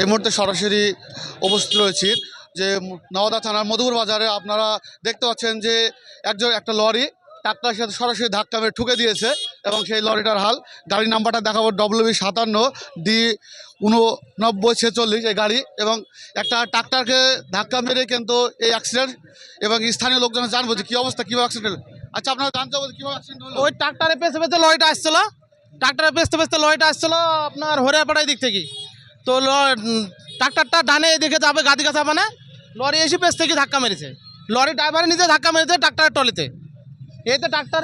এই মুহূর্তে সরাসরি উপস্থিত রয়েছি যে নওদা থানার মধুপুর বাজারে। আপনারা দেখতে পাচ্ছেন যে একটা লরি ট্রাক্টরের সাথে সরাসরি ধাক্কা মেরে ঠুকে দিয়েছে এবং সেই লরিটার হাল। গাড়ির নাম্বারটা দেখাবো WB57D8946 এই গাড়ি, এবং একটা ট্রাক্টরকে ধাক্কা মেরে কিন্তু এই অ্যাক্সিডেন্ট। এবং স্থানীয় লোকজন জানবো যে কী অবস্থা, কীভাবে অ্যাক্সিডেন্ট। আচ্ছা, আপনারা জানতে হবে কীভাবে অ্যাক্সিডেন্ট হলো? ওই ট্রাক্টরে পেছতে পেছতে লরিটা আসছিল, আপনার হরিয়াপাড়ার দিক থেকে। তো ট্রাক্টরটা ডানে এদিকে যাবে গাদি কাছা, মানে লরি এসে পেছ থেকে ধাক্কা মেরেছে। লরি ড্রাইভারে নিজে ধাক্কা মেরেছে ট্রাক্টরের টলিতে। এতে ট্রাক্টর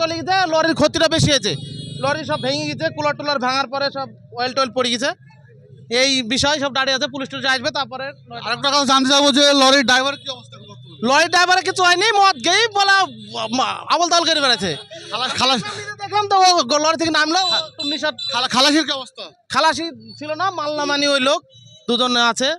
চলে গেছে, লরির ক্ষতিটা বেশি হয়েছে। লরি সব ভেঙে গেছে, কুলার টুলার ভাঙার পরে সব অয়েল টয়েল পড়ে গেছে। এই বিষয় সব দাঁড়িয়ে আছে, পুলিশ টুলিশ আসবে। তারপরে আরেকটা কথা জানতে চাবো যে লরির ড্রাইভার কি অবস্থা? লরি ড্রাইভারের কিছু হয়নি, মদ গেই বলা আবল তাবল করে বেড়াচ্ছে। খালাস দেখলাম তো ও লরি থেকে নামলো, খালাসির কি অবস্থা? খালাসি ছিল না, মাল্লামানি ওই লোক দুজন আছে।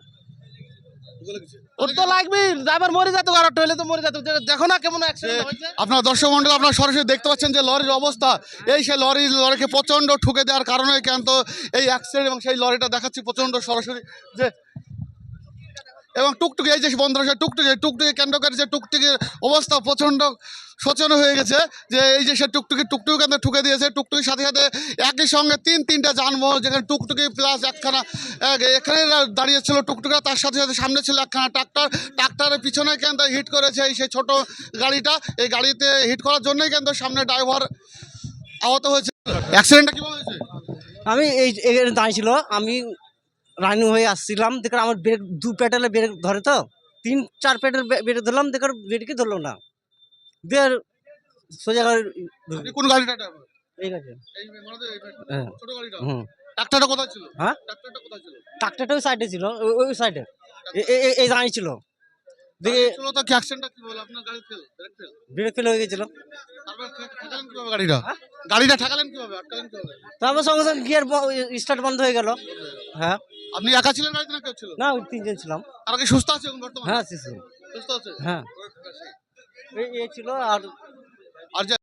ওর তো লাগবেই, ড্রাইভার মরে যেত, আর হইলে তো মরে যেত। দেখো না কেমন অ্যাক্সিডেন্ট হয়েছে। আপনার দর্শক মন্ডল, আপনারা সরাসরি দেখতে পাচ্ছেন যে লরির অবস্থা। এই সেই লরিকে প্রচণ্ড ঠুকে দেওয়ার কারণে কিন্তু এই অ্যাক্সিডেন্ট। এবং সেই লরিটা দেখাচ্ছি প্রচণ্ড সরাসরি যে, এবং টুকটুকি এই যে বন্ধ রয়েছে টুকটুকি কেন্দ্র করে যে টুকটুকির অবস্থা প্রচণ্ড শোচনীয় হয়ে গেছে। যে এই যে সে টুকটুকি কেন্দ্র ঠুকে দিয়েছে। টুকটুকির সাথে সাথে একই সঙ্গে তিনটা যানবাহন, যেখানে টুকটুকি প্লাস এখানে দাঁড়িয়েছিল টুকটুকা, তার সাথে সাথে সামনে ছিল একখানা ট্রাক্টরের পিছনে কিন্তু হিট করেছে সেই ছোট গাড়িটা। এই গাড়িতে হিট করার জন্যই কিন্তু সামনে ড্রাইভার আহত হয়েছে। অ্যাক্সিডেন্টটা কীভাবে হয়েছে? আমি এখানে দাঁড়িয়েছিল, আমি রানিং হয়ে আসছিলাম, দেখে আমার ব্রেক দু প্যাডেলে ব্রেক ধরে, তো 3-4 প্যাডেল ব্রেক ধরলাম, দেখে ব্রেকই ধরলো না, দিয়ে সোজা গাড়ি। কোন গাড়িটা? এই গাড়ি। হ্যাঁ, ছোট গাড়িটা। হুম। ট্রাক্টরটা কোথায় ছিল? হ্যাঁ, ট্রাক্টরটা কোথায় ছিল? ট্রাক্টরটা ওই সাইডে ছিল, ওই সাইডে এই দাঁড়িয়েছিল, দেখে তো কি অ্যাক্সিডেন্টটা কি হলো? আপনার গাড়ি ব্রেক ফেল হয়ে গেছিল। তারপর ঠেকালেন কিভাবে গাড়িটা ঠেকালেন কিভাবে, আটকালেন কিভাবে? তারপর সঙ্গে সঙ্গে গিয়ার স্টার্ট বন্ধ হয়ে গেল। হ্যাঁ। আপনি একা ছিলেন গাড়িতে না কেউ ছিল? না, ওই 3 জন ছিলাম। তারা কি সুস্থ আছে এখন বর্তমানে? হ্যাঁ, সুস্থ আছে। হ্যাঁ, এই ছিল। আর আর যে